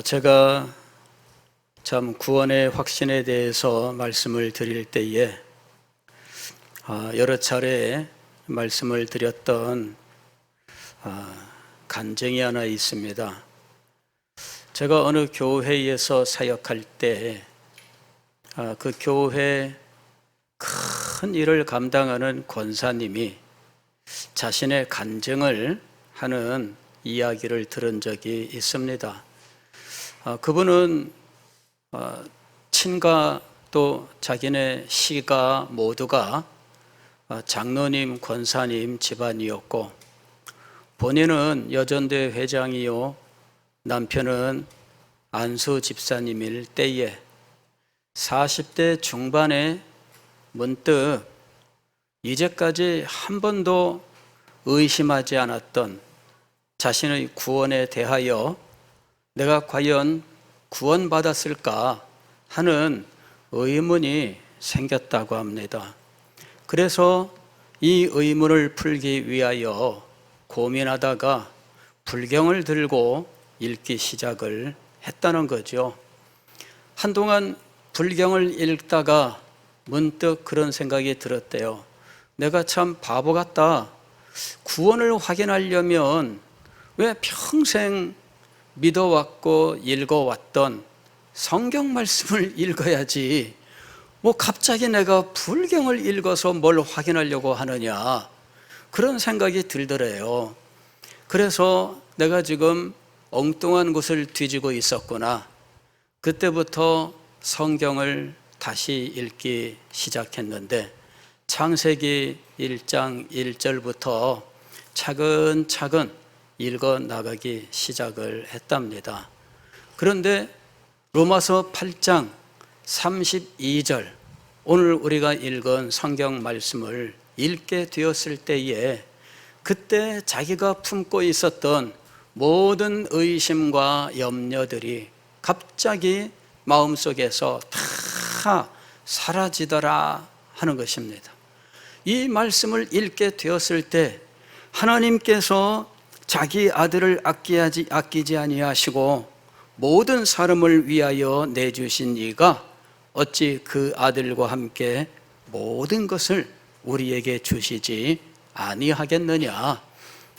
제가 참 구원의 확신에 대해서 말씀을 드릴 때에 여러 차례 말씀을 드렸던 간증이 하나 있습니다. 제가 어느 교회에서 사역할 때 그 교회 큰 일을 감당하는 권사님이 자신의 간증을 하는 이야기를 들은 적이 있습니다. 그분은 친가 또 자기네 시가 모두가 장로님, 권사님 집안이었고, 본인은 여전대 회장이요 남편은 안수 집사님일 때에 40대 중반에 문득 이제까지 한 번도 의심하지 않았던 자신의 구원에 대하여 내가 과연 구원받았을까 하는 의문이 생겼다고 합니다. 그래서 이 의문을 풀기 위하여 고민하다가 불경을 들고 읽기 시작을 했다는 거죠. 한동안 불경을 읽다가 문득 그런 생각이 들었대요. 내가 참 바보 같다. 구원을 확인하려면 왜 평생 믿어왔고 읽어왔던 성경 말씀을 읽어야지 뭐 갑자기 내가 불경을 읽어서 뭘 확인하려고 하느냐, 그런 생각이 들더래요. 그래서 내가 지금 엉뚱한 곳을 뒤지고 있었구나. 그때부터 성경을 다시 읽기 시작했는데 창세기 1장 1절부터 차근차근 읽어 나가기 시작을 했답니다. 그런데 로마서 8장 32절, 오늘 우리가 읽은 성경 말씀을 읽게 되었을 때에 그때 자기가 품고 있었던 모든 의심과 염려들이 갑자기 마음속에서 다 사라지더라 하는 것입니다. 이 말씀을 읽게 되었을 때 하나님께서 자기 아들을 아끼지 아니하시고 모든 사람을 위하여 내주신 이가 어찌 그 아들과 함께 모든 것을 우리에게 주시지 아니하겠느냐.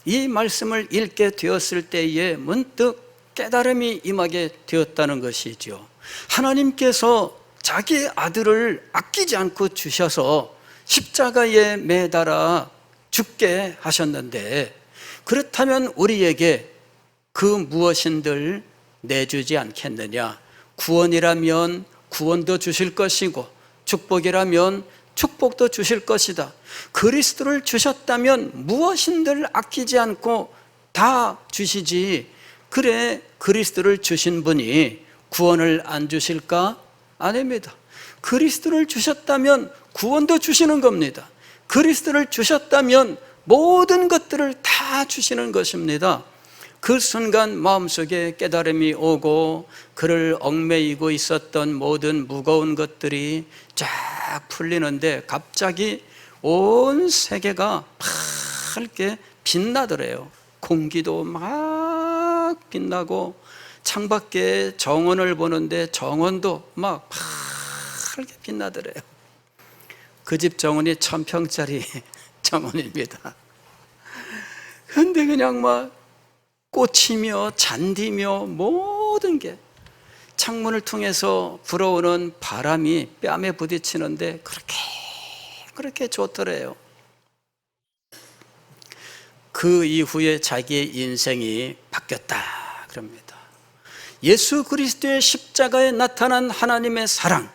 이 말씀을 읽게 되었을 때에 문득 깨달음이 임하게 되었다는 것이죠. 하나님께서 자기 아들을 아끼지 않고 주셔서 십자가에 매달아 죽게 하셨는데, 그렇다면 우리에게 그 무엇인들 내주지 않겠느냐. 구원이라면 구원도 주실 것이고 축복이라면 축복도 주실 것이다. 그리스도를 주셨다면 무엇인들 아끼지 않고 다 주시지. 그래, 그리스도를 주신 분이 구원을 안 주실까? 아닙니다. 그리스도를 주셨다면 구원도 주시는 겁니다. 그리스도를 주셨다면 모든 것들을 다 주시는 것입니다. 그 순간 마음속에 깨달음이 오고 그를 얽매이고 있었던 모든 무거운 것들이 쫙 풀리는데 갑자기 온 세계가 밝게 빛나더래요. 공기도 막 빛나고 창밖에 정원을 보는데 정원도 막 밝게 빛나더래요. 그 집 정원이 1000평짜리 정원입니다. 근데 그냥 막 꽃이며 잔디며 모든 게 창문을 통해서 불어오는 바람이 뺨에 부딪히는데 그렇게 좋더래요. 그 이후에 자기의 인생이 바뀌었다 그럽니다. 예수 그리스도의 십자가에 나타난 하나님의 사랑,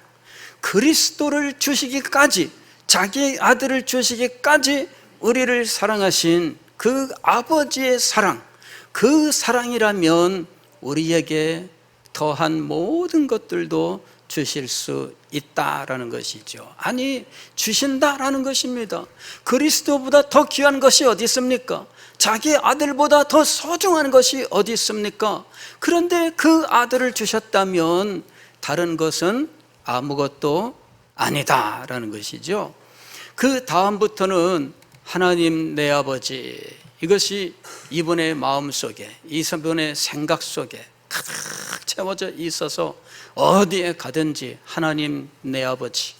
그리스도를 주시기까지, 자기의 아들을 주시기까지 우리를 사랑하신 그 아버지의 사랑, 그 사랑이라면 우리에게 더한 모든 것들도 주실 수 있다라는 것이죠. 아니, 주신다라는 것입니다. 그리스도보다 더 귀한 것이 어디 있습니까? 자기 아들보다 더 소중한 것이 어디 있습니까? 그런데 그 아들을 주셨다면 다른 것은 아무것도 아니다라는 것이죠. 그 다음부터는 하나님 내 아버지, 이것이 이분의 마음속에, 이분의 생각 속에 가득 채워져 있어서 어디에 가든지 하나님 내 아버지,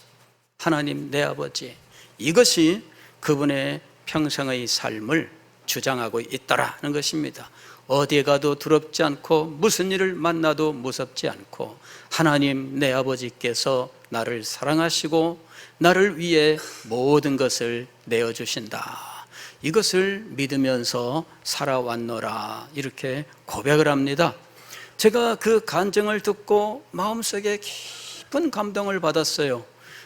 하나님 내 아버지, 이것이 그분의 평생의 삶을 주장하고 있더라는 것입니다. 어디에 가도 두렵지 않고 무슨 일을 만나도 무섭지 않고 하나님 내 아버지께서 나를 사랑하시고 나를 위해 모든 것을 내어주신다, 이것을 믿으면서 살아왔노라, 이렇게 고백을 합니다. 제가 그 간증을 듣고 마음속에 깊은 감동을 받았어요.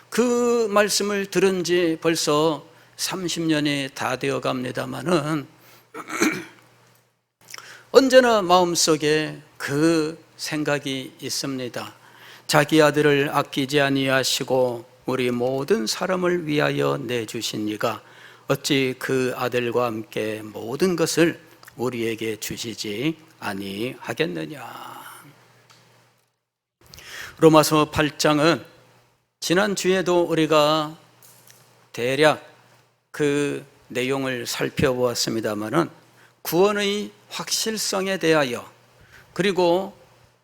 그 말씀을 들은 지 벌써 30년이 다 되어 갑니다마는 언제나 마음속에 그 생각이 있습니다. 자기 아들을 아끼지 아니하시고 우리 모든 사람을 위하여 내주신 이가 어찌 그 아들과 함께 모든 것을 우리에게 주시지 아니하겠느냐. 로마서 8장은 지난주에도 우리가 대략 그 내용을 살펴보았습니다마는 구원의 확실성에 대하여 그리고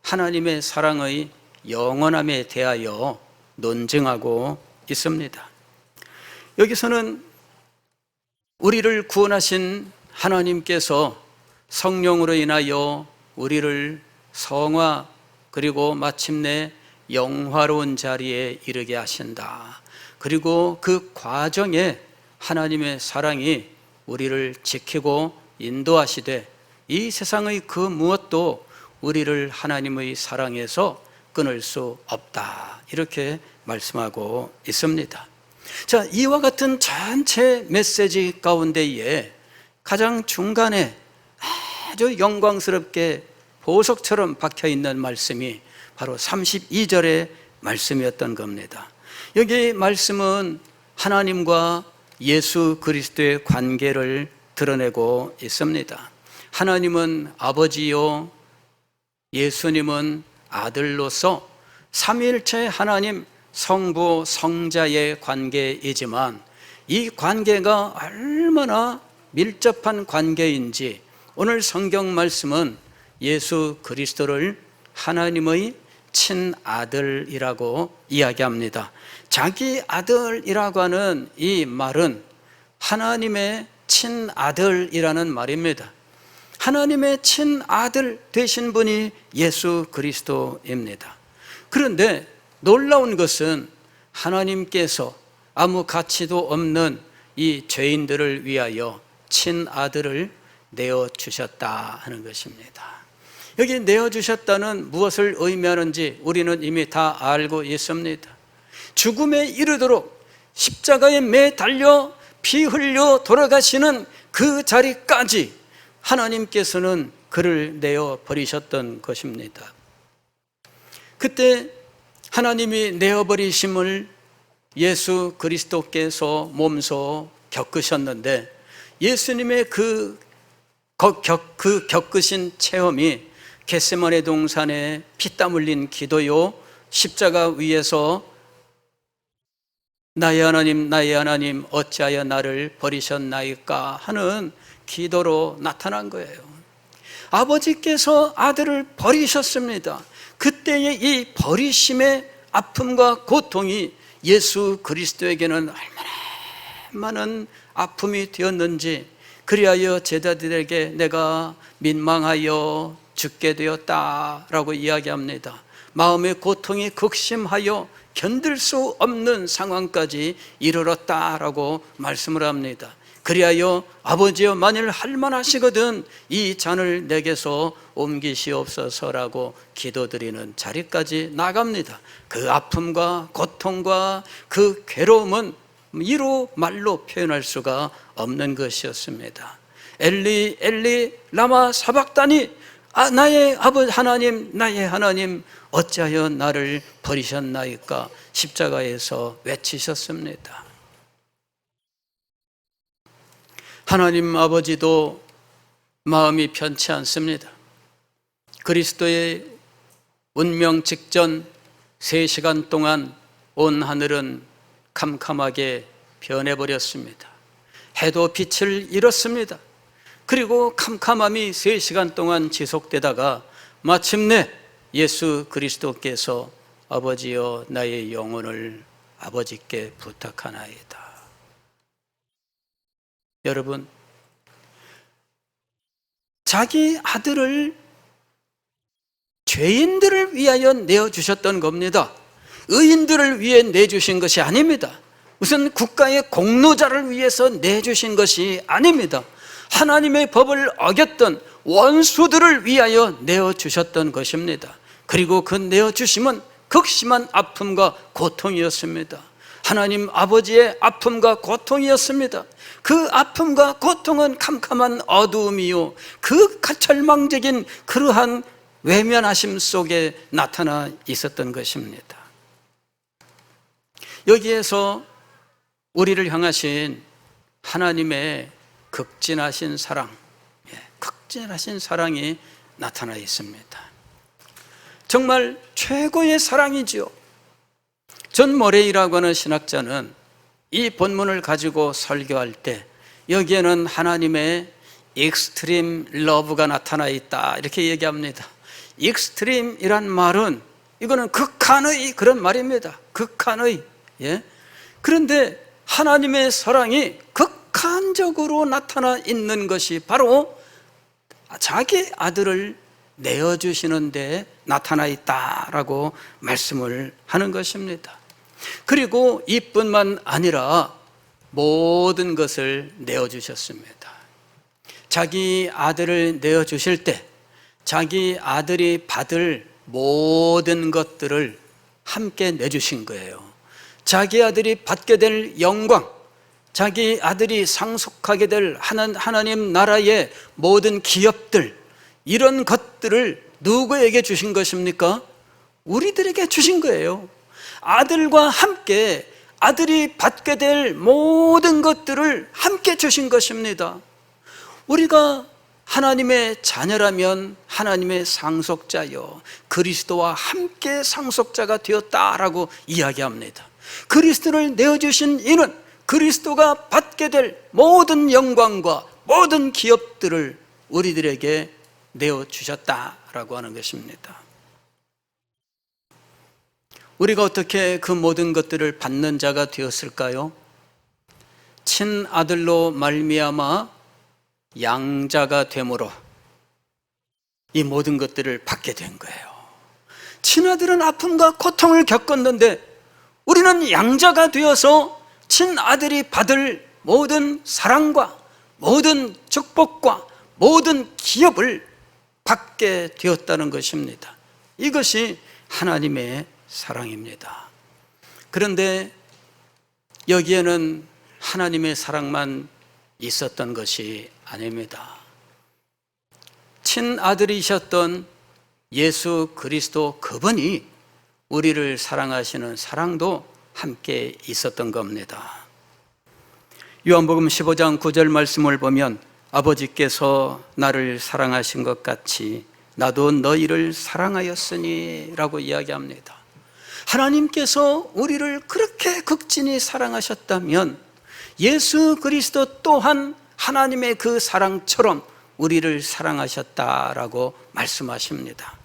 하나님의 사랑의 영원함에 대하여 논증하고 있습니다. 여기서는 우리를 구원하신 하나님께서 성령으로 인하여 우리를 성화 그리고 마침내 영화로운 자리에 이르게 하신다. 그리고 그 과정에 하나님의 사랑이 우리를 지키고 인도하시되 이 세상의 그 무엇도 우리를 하나님의 사랑에서 끊을 수 없다, 이렇게 말씀하고 있습니다. 자, 이와 같은 전체 메시지 가운데에 가장 중간에 아주 영광스럽게 보석처럼 박혀있는 말씀이 바로 32절의 말씀이었던 겁니다. 여기 말씀은 하나님과 예수 그리스도의 관계를 드러내고 있습니다. 하나님은 아버지요, 예수님은 아들로서 삼위일체 하나님 성부 성자의 관계이지만 이 관계가 얼마나 밀접한 관계인지 오늘 성경 말씀은 예수 그리스도를 하나님의 친아들이라고 이야기합니다. 자기 아들이라고 하는 이 말은 하나님의 친아들이라는 말입니다. 하나님의 친아들 되신 분이 예수 그리스도입니다. 그런데 놀라운 것은 하나님께서 아무 가치도 없는 이 죄인들을 위하여 친아들을 내어주셨다 하는 것입니다. 여기 내어주셨다는 무엇을 의미하는지 우리는 이미 다 알고 있습니다. 죽음에 이르도록 십자가에 매달려 피 흘려 돌아가시는 그 자리까지 하나님께서는 그를 내어 버리셨던 것입니다. 그때 하나님이 내어버리심을 예수 그리스도께서 몸소 겪으셨는데 예수님의 그 겪으신 체험이 겟세마네 동산에 피땀 흘린 기도요, 십자가 위에서 나의 하나님 어찌하여 나를 버리셨나이까 하는 기도로 나타난 거예요. 아버지께서 아들을 버리셨습니다. 그때의 이 버리심의 아픔과 고통이 예수 그리스도에게는 얼마나 많은 아픔이 되었는지, 그리하여 제자들에게 내가 민망하여 죽게 되었다라고 이야기합니다. 마음의 고통이 극심하여 견딜 수 없는 상황까지 이르렀다라고 말씀을 합니다. 그리하여 아버지여 만일 할만하시거든 이 잔을 내게서 옮기시옵소서라고 기도드리는 자리까지 나갑니다. 그 아픔과 고통과 그 괴로움은 이루 말로 표현할 수가 없는 것이었습니다. 엘리 엘리 라마 사박다니, 나의 아버지 하나님, 나의 하나님 어찌하여 나를 버리셨나이까 십자가에서 외치셨습니다. 하나님 아버지도 마음이 편치 않습니다. 그리스도의 운명 직전 3시간 동안 온 하늘은 캄캄하게 변해버렸습니다. 해도 빛을 잃었습니다. 그리고 캄캄함이 3시간 동안 지속되다가 마침내 예수 그리스도께서 아버지여 나의 영혼을 아버지께 부탁하나이다. 여러분, 자기 아들을 죄인들을 위하여 내어주셨던 겁니다. 의인들을 위해 내주신 것이 아닙니다. 무슨 국가의 공로자를 위해서 내주신 것이 아닙니다. 하나님의 법을 어겼던 원수들을 위하여 내어주셨던 것입니다. 그리고 그 내어주심은 극심한 아픔과 고통이었습니다. 하나님 아버지의 아픔과 고통이었습니다. 그 아픔과 고통은 캄캄한 어두움이요, 그 절망적인 그러한 외면하심 속에 나타나 있었던 것입니다. 여기에서 우리를 향하신 하나님의 극진하신 사랑, 극진하신 사랑이 나타나 있습니다. 정말 최고의 사랑이지요. 존 머레이라고 하는 신학자는 이 본문을 가지고 설교할 때 여기에는 하나님의 익스트림 러브가 나타나 있다, 이렇게 얘기합니다. 익스트림이란 말은 이거는 극한의 그런 말입니다. 극한의. 그런데 하나님의 사랑이 극한적으로 나타나 있는 것이 바로 자기 아들을 내어주시는 데 나타나 있다라고 말씀을 하는 것입니다. 그리고 이뿐만 아니라 모든 것을 내어주셨습니다. 자기 아들을 내어주실 때 자기 아들이 받을 모든 것들을 함께 내주신 거예요. 자기 아들이 받게 될 영광, 자기 아들이 상속하게 될 하나님 나라의 모든 기업들, 이런 것들을 누구에게 주신 것입니까? 우리들에게 주신 거예요. 아들과 함께 아들이 받게 될 모든 것들을 함께 주신 것입니다. 우리가 하나님의 자녀라면 하나님의 상속자요, 그리스도와 함께 상속자가 되었다라고 이야기합니다. 그리스도를 내어주신 이는 그리스도가 받게 될 모든 영광과 모든 기업들을 우리들에게 내어주셨다라고 하는 것입니다. 우리가 어떻게 그 모든 것들을 받는 자가 되었을까요? 친아들로 말미암아 양자가 됨으로 이 모든 것들을 받게 된 거예요. 친아들은 아픔과 고통을 겪었는데 우리는 양자가 되어서 친아들이 받을 모든 사랑과 모든 축복과 모든 기업을 받게 되었다는 것입니다. 이것이 하나님의 사랑입니다. 그런데 여기에는 하나님의 사랑만 있었던 것이 아닙니다. 친아들이셨던 예수 그리스도 그분이 우리를 사랑하시는 사랑도 함께 있었던 겁니다. 요한복음 15장 9절 말씀을 보면 아버지께서 나를 사랑하신 것 같이 나도 너희를 사랑하였으니 라고 이야기합니다. 하나님께서 우리를 그렇게 극진히 사랑하셨다면 예수 그리스도 또한 하나님의 그 사랑처럼 우리를 사랑하셨다라고 말씀하십니다.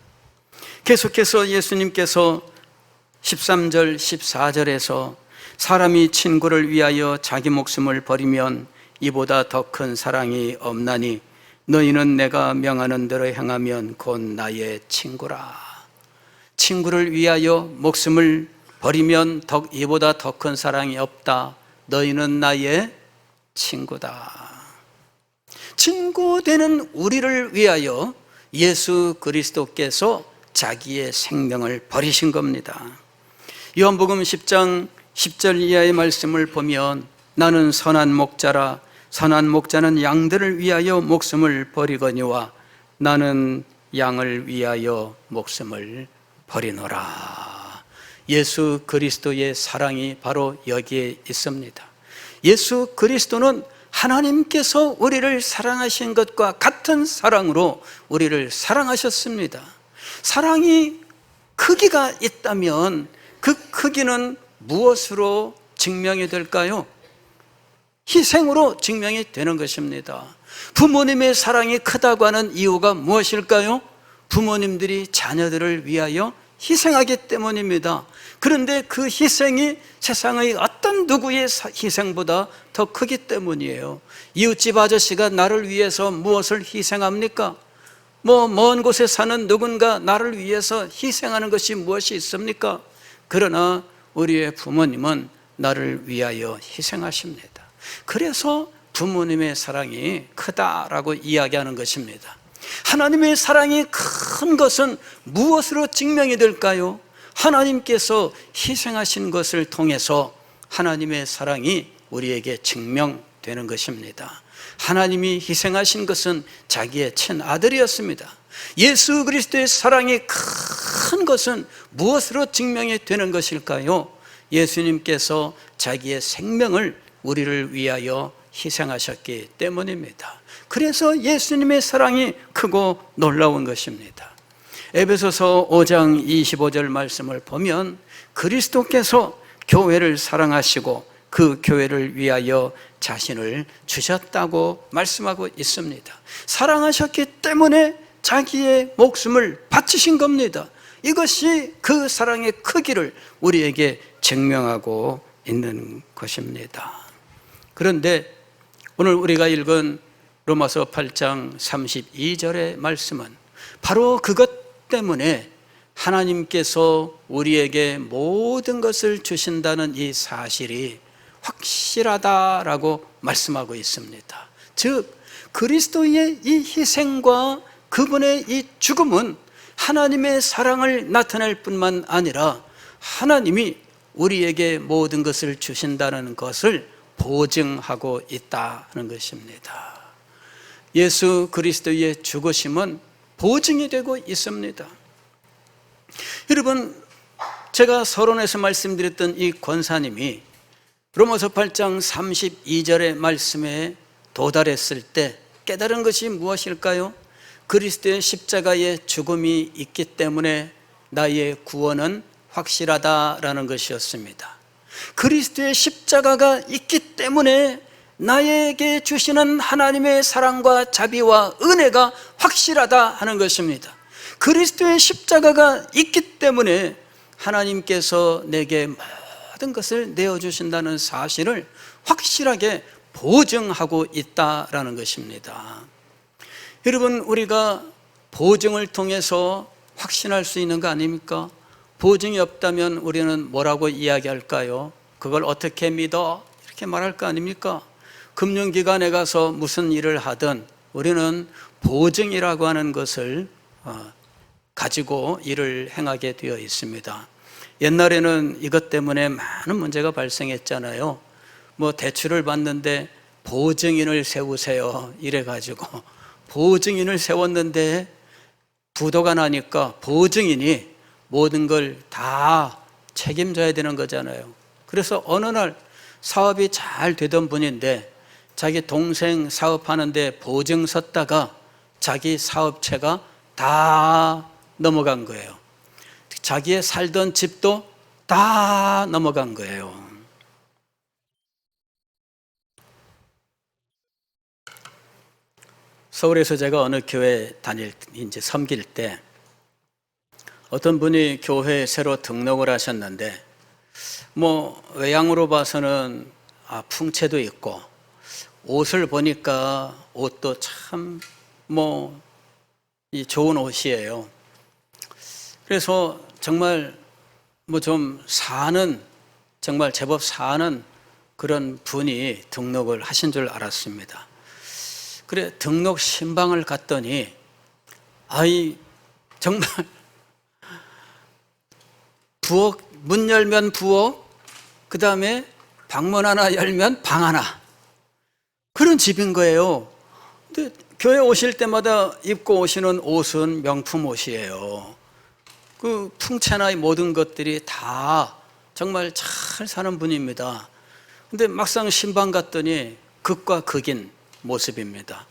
계속해서 예수님께서 13절 14절에서 사람이 친구를 위하여 자기 목숨을 버리면 이보다 더 큰 사랑이 없나니 너희는 내가 명하는 대로 행하면 곧 나의 친구라. 친구를 위하여 목숨을 버리면 이보다 더 큰 사랑이 없다. 너희는 나의 친구다. 친구 되는 우리를 위하여 예수 그리스도께서 자기의 생명을 버리신 겁니다. 요한복음 10장 10절 이하의 말씀을 보면 나는 선한 목자라 선한 목자는 양들을 위하여 목숨을 버리거니와 나는 양을 위하여 목숨을 버리노라. 예수 그리스도의 사랑이 바로 여기에 있습니다. 예수 그리스도는 하나님께서 우리를 사랑하신 것과 같은 사랑으로 우리를 사랑하셨습니다. 사랑이 크기가 있다면 그 크기는 무엇으로 증명이 될까요? 희생으로 증명이 되는 것입니다. 부모님의 사랑이 크다고 하는 이유가 무엇일까요? 부모님들이 자녀들을 위하여 희생하기 때문입니다. 그런데 그 희생이 세상의 어떤 누구의 희생보다 더 크기 때문이에요. 이웃집 아저씨가 나를 위해서 무엇을 희생합니까? 먼 곳에 사는 누군가 나를 위해서 희생하는 것이 무엇이 있습니까? 그러나 우리의 부모님은 나를 위하여 희생하십니다. 그래서 부모님의 사랑이 크다라고 이야기하는 것입니다. 하나님의 사랑이 큰 것은 무엇으로 증명이 될까요? 하나님께서 희생하신 것을 통해서 하나님의 사랑이 우리에게 증명되는 것입니다. 하나님이 희생하신 것은 자기의 친아들이었습니다. 예수 그리스도의 사랑이 큰 것은 무엇으로 증명이 되는 것일까요? 예수님께서 자기의 생명을 우리를 위하여 희생하셨기 때문입니다. 그래서 예수님의 사랑이 크고 놀라운 것입니다. 에베소서 5장 25절 말씀을 보면 그리스도께서 교회를 사랑하시고 그 교회를 위하여 자신을 주셨다고 말씀하고 있습니다. 사랑하셨기 때문에 자기의 목숨을 바치신 겁니다. 이것이 그 사랑의 크기를 우리에게 증명하고 있는 것입니다. 그런데 오늘 우리가 읽은 로마서 8장 32절의 말씀은 바로 그것 때문에 하나님께서 우리에게 모든 것을 주신다는 이 사실이 확실하다라고 말씀하고 있습니다. 즉 그리스도의 이 희생과 그분의 이 죽음은 하나님의 사랑을 나타낼 뿐만 아니라 하나님이 우리에게 모든 것을 주신다는 것을 보증하고 있다는 것입니다. 예수 그리스도의 죽으심은 보증이 되고 있습니다. 여러분, 제가 서론에서 말씀드렸던 이 권사님이 로마서 8장 32절의 말씀에 도달했을 때 깨달은 것이 무엇일까요? 그리스도의 십자가의 죽음이 있기 때문에 나의 구원은 확실하다라는 것이었습니다. 그리스도의 십자가가 있기 때문에 나에게 주시는 하나님의 사랑과 자비와 은혜가 확실하다 하는 것입니다. 그리스도의 십자가가 있기 때문에 하나님께서 내게 모든 것을 내어주신다는 사실을 확실하게 보증하고 있다라는 것입니다. 여러분, 우리가 보증을 통해서 확신할 수 있는 거 아닙니까? 보증이 없다면 우리는 뭐라고 이야기할까요? 그걸 어떻게 믿어? 이렇게 말할 거 아닙니까? 금융기관에 가서 무슨 일을 하든 우리는 보증이라고 하는 것을 가지고 일을 행하게 되어 있습니다. 옛날에는 이것 때문에 많은 문제가 발생했잖아요. 대출을 받는데 보증인을 세우세요 이래가지고 보증인을 세웠는데 부도가 나니까 보증인이 모든 걸 다 책임져야 되는 거잖아요. 그래서 어느 날 사업이 잘 되던 분인데 자기 동생 사업하는데 보증 섰다가 자기 사업체가 다 넘어간 거예요. 자기의 살던 집도 다 넘어간 거예요. 서울에서 제가 어느 교회 섬길 때 어떤 분이 교회에 새로 등록을 하셨는데 외양으로 봐서는 풍채도 있고 옷을 보니까 옷도 참 좋은 옷이에요. 그래서 정말 좀 정말 제법 사는 그런 분이 등록을 하신 줄 알았습니다. 그래 등록 신방을 갔더니 정말 부엌 문 열면 부엌, 그 다음에 방문 하나 열면 방 하나, 그런 집인 거예요. 근데 교회 오실 때마다 입고 오시는 옷은 명품 옷이에요. 그 풍채나 모든 것들이 다 정말 잘 사는 분입니다. 근데 막상 신방 갔더니 극과 극인 모습입니다.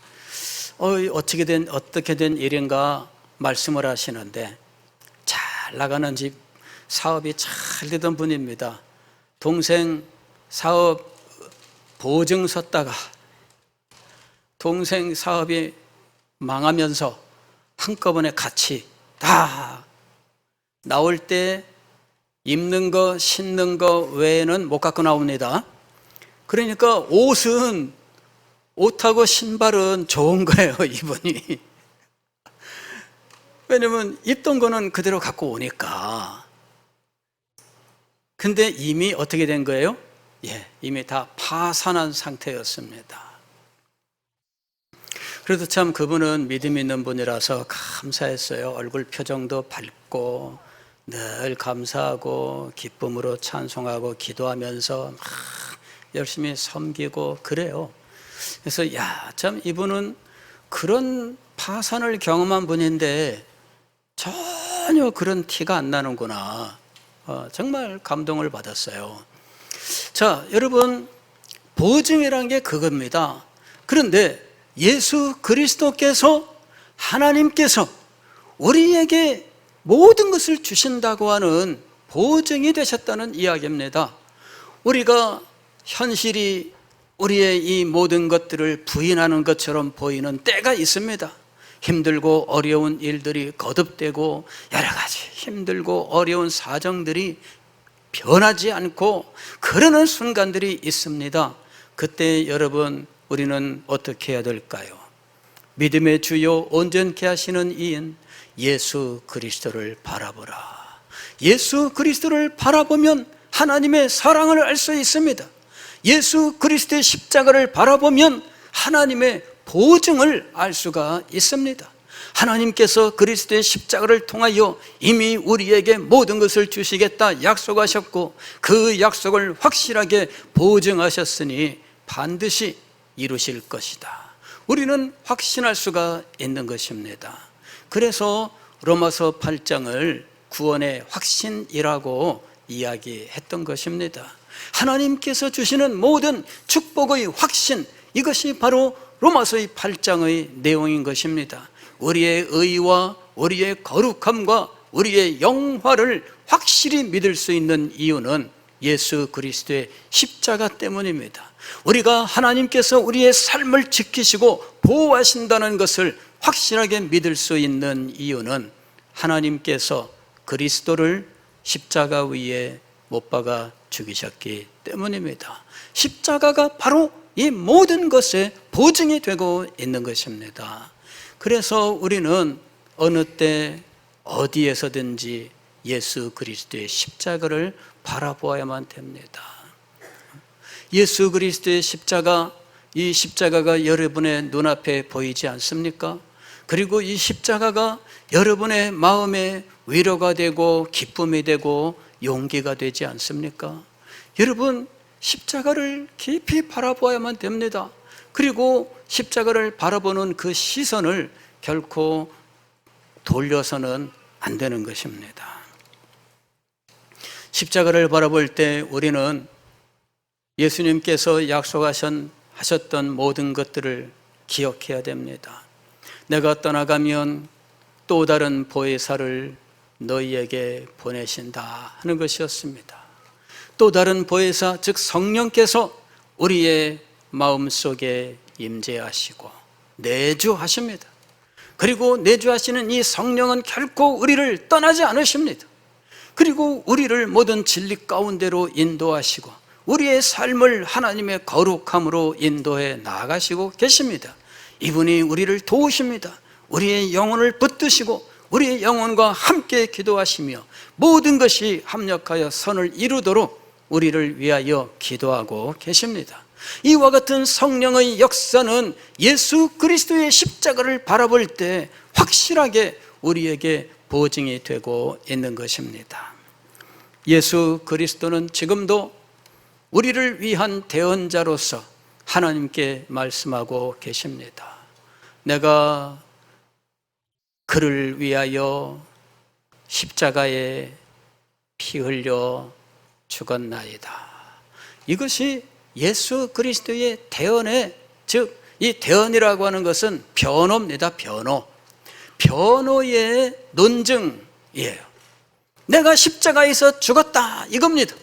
어떻게 된 일인가 말씀을 하시는데 잘 나가는 집, 사업이 잘 되던 분입니다. 동생 사업 보증 섰다가 동생 사업이 망하면서 한꺼번에 같이 다 나올 때 입는 거, 신는 거 외에는 못 갖고 나옵니다. 그러니까 옷하고 신발은 좋은 거예요, 이분이. 왜냐면 입던 거는 그대로 갖고 오니까. 근데 이미 어떻게 된 거예요? 이미 다 파산한 상태였습니다. 그래도 참 그분은 믿음 있는 분이라서 감사했어요. 얼굴 표정도 밝고 늘 감사하고 기쁨으로 찬송하고 기도하면서 막 열심히 섬기고 그래요. 그래서 참 이분은 그런 파산을 경험한 분인데 전혀 그런 티가 안 나는구나. 정말 감동을 받았어요. 자, 여러분, 보증이란 게 그겁니다. 그런데 예수 그리스도께서, 하나님께서 우리에게 모든 것을 주신다고 하는 보증이 되셨다는 이야기입니다. 우리가 현실이 우리의 이 모든 것들을 부인하는 것처럼 보이는 때가 있습니다. 힘들고 어려운 일들이 거듭되고 여러 가지 힘들고 어려운 사정들이 변하지 않고 그러는 순간들이 있습니다. 그때 여러분, 우리는 어떻게 해야 될까요? 믿음의 주요 온전케 하시는 이인 예수 그리스도를 바라보라. 예수 그리스도를 바라보면 하나님의 사랑을 알 수 있습니다. 예수 그리스도의 십자가를 바라보면 하나님의 보증을 알 수가 있습니다. 하나님께서 그리스도의 십자가를 통하여 이미 우리에게 모든 것을 주시겠다 약속하셨고 그 약속을 확실하게 보증하셨으니 반드시 이루실 것이다. 우리는 확신할 수가 있는 것입니다. 그래서 로마서 8장을 구원의 확신이라고 이야기했던 것입니다. 하나님께서 주시는 모든 축복의 확신, 이것이 바로 로마서의 8장의 내용인 것입니다. 우리의 의와 우리의 거룩함과 우리의 영화를 확실히 믿을 수 있는 이유는 예수 그리스도의 십자가 때문입니다. 우리가 하나님께서 우리의 삶을 지키시고 보호하신다는 것을 확실하게 믿을 수 있는 이유는 하나님께서 그리스도를 십자가 위에 못 박아 죽이셨기 때문입니다. 십자가가 바로 이 모든 것에 보증이 되고 있는 것입니다. 그래서 우리는 어느 때 어디에서든지 예수 그리스도의 십자가를 바라보아야만 됩니다. 예수 그리스도의 십자가, 이 십자가가 여러분의 눈앞에 보이지 않습니까? 그리고 이 십자가가 여러분의 마음에 위로가 되고 기쁨이 되고 용기가 되지 않습니까? 여러분, 십자가를 깊이 바라보아야만 됩니다. 그리고 십자가를 바라보는 그 시선을 결코 돌려서는 안 되는 것입니다. 십자가를 바라볼 때 우리는 예수님께서 약속하셨던 모든 것들을 기억해야 됩니다. 내가 떠나가면 또 다른 보혜사를 너희에게 보내신다 하는 것이었습니다. 또 다른 보혜사, 즉 성령께서 우리의 마음속에 임재하시고 내주하십니다. 그리고 내주하시는 이 성령은 결코 우리를 떠나지 않으십니다. 그리고 우리를 모든 진리 가운데로 인도하시고 우리의 삶을 하나님의 거룩함으로 인도해 나가시고 계십니다. 이분이 우리를 도우십니다. 우리의 영혼을 붙드시고 우리의 영혼과 함께 기도하시며 모든 것이 합력하여 선을 이루도록 우리를 위하여 기도하고 계십니다. 이와 같은 성령의 역사는 예수 그리스도의 십자가를 바라볼 때 확실하게 우리에게 보증이 되고 있는 것입니다. 예수 그리스도는 지금도 우리를 위한 대언자로서 하나님께 말씀하고 계십니다. 내가 그를 위하여 십자가에 피 흘려 죽었나이다. 이것이 예수 그리스도의 대언의, 즉 이 대언이라고 하는 것은 변호입니다. 변호의 논증이에요. 내가 십자가에서 죽었다 이겁니다.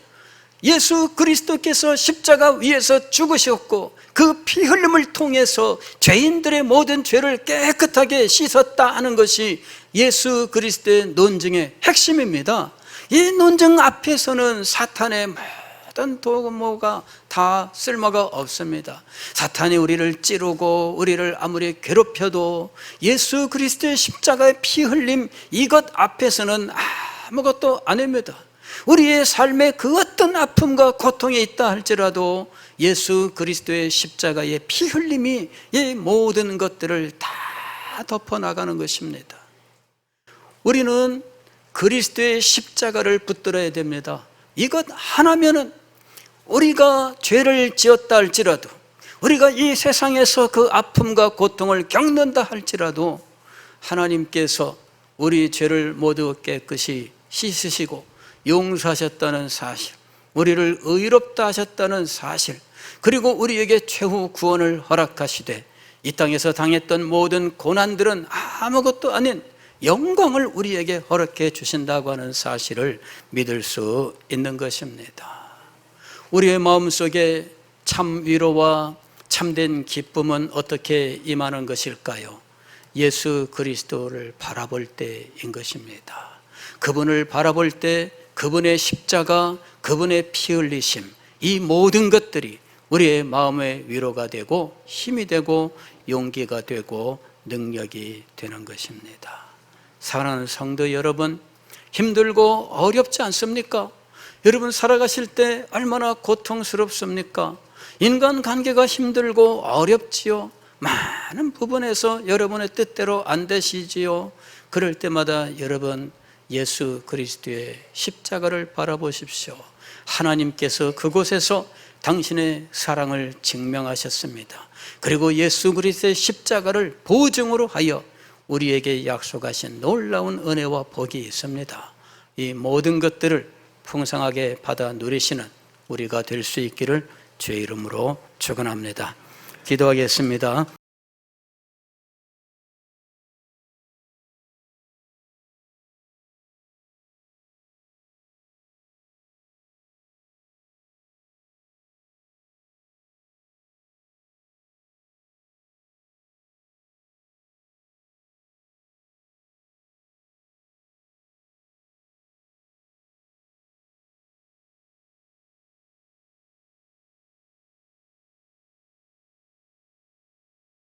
예수 그리스도께서 십자가 위에서 죽으셨고 그 피 흘림을 통해서 죄인들의 모든 죄를 깨끗하게 씻었다 하는 것이 예수 그리스도의 논증의 핵심입니다. 이 논증 앞에서는 사탄의 모든 도모가 다 쓸모가 없습니다. 사탄이 우리를 찌르고 우리를 아무리 괴롭혀도 예수 그리스도의 십자가의 피 흘림 이것 앞에서는 아무것도 아닙니다. 우리의 삶에 그 어떤 아픔과 고통이 있다 할지라도 예수 그리스도의 십자가의 피 흘림이 이 모든 것들을 다 덮어나가는 것입니다. 우리는 그리스도의 십자가를 붙들어야 됩니다. 이것 하나면은 우리가 죄를 지었다 할지라도, 우리가 이 세상에서 그 아픔과 고통을 겪는다 할지라도 하나님께서 우리 죄를 모두 깨끗이 씻으시고 용서하셨다는 사실, 우리를 의롭다 하셨다는 사실, 그리고 우리에게 최후 구원을 허락하시되 이 땅에서 당했던 모든 고난들은 아무것도 아닌 영광을 우리에게 허락해 주신다고 하는 사실을 믿을 수 있는 것입니다. 우리의 마음속에 참 위로와 참된 기쁨은 어떻게 임하는 것일까요? 예수 그리스도를 바라볼 때인 것입니다. 그분을 바라볼 때 그분의 십자가, 그분의 피 흘리심, 이 모든 것들이 우리의 마음의 위로가 되고 힘이 되고 용기가 되고 능력이 되는 것입니다. 사랑하는 성도 여러분, 힘들고 어렵지 않습니까? 여러분 살아가실 때 얼마나 고통스럽습니까? 인간관계가 힘들고 어렵지요. 많은 부분에서 여러분의 뜻대로 안 되시지요. 그럴 때마다 여러분 예수 그리스도의 십자가를 바라보십시오. 하나님께서 그곳에서 당신의 사랑을 증명하셨습니다. 그리고 예수 그리스도의 십자가를 보증으로 하여 우리에게 약속하신 놀라운 은혜와 복이 있습니다. 이 모든 것들을 풍성하게 받아 누리시는 우리가 될 수 있기를 주의 이름으로 축원합니다. 기도하겠습니다.